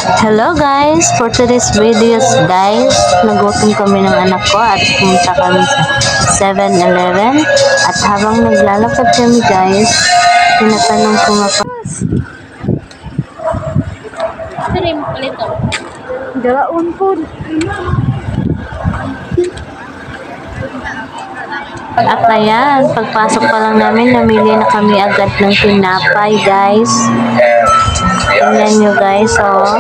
Hello guys, for today's videos guys, nagutom kami ng anak ko at pumunta kami sa 7-Eleven at habang naglalakad kami guys, tinatanong ko nga pa. Dalaon po. At ayan, pagpasok pa lang namin, namili na kami agad ng tinapay guys. Tingnan nyo guys, oh.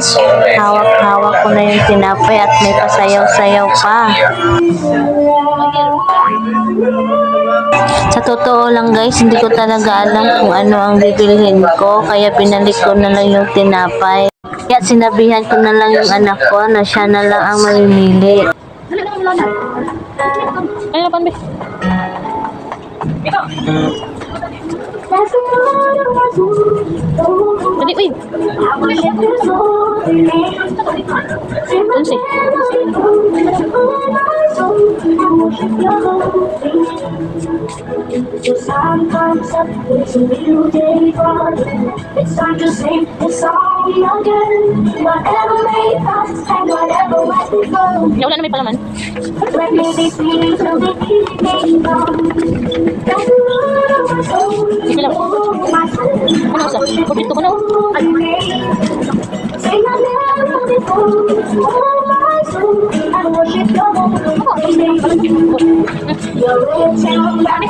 Hawak-hawak ko na yung tinapay at may pasayaw-sayaw pa. Sa totoo lang guys, hindi ko talaga alam kung ano ang bibilhin ko, kaya pinalik ko na lang yung tinapay. Kaya sinabihan ko na lang yung anak ko na siya na lang ang mamimili. Ano na panbi? Ikaw! Dali, uy! Tunsi. It's time to sing this song again. Whatever may pass and whatever might be gone. Wala na may palaman. Let me be seen to be keeping on. Sige lang. Ano sa? Pagkito ko na. Sing I never before. Oh my soul, I worship your You're rich and bad.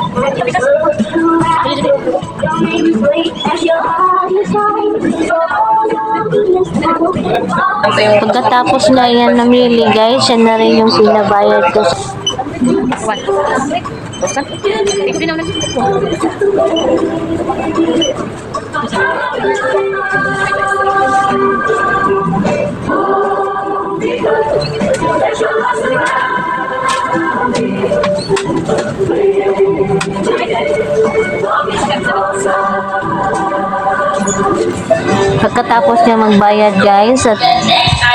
Your name is great and your heart is kind. For all your goodness, I will keep on. Pagkatapos na yan namili guys, yan na rin yung pinabayad ko. One. Buksan. Ikaw din naman. Pagkatapos niya magbayad guys at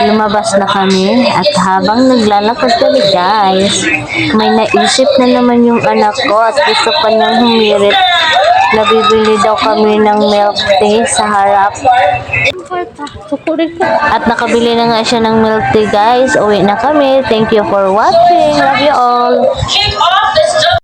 lumabas na kami at habang naglalakad kami guys, may naisip na naman yung anak ko at gusto pa niyang humirit. Nabibili daw kami ng milk tea sa harap. At nakabili na nga siya ng milk tea guys. Uwi na kami. Thank you for watching. Love you all.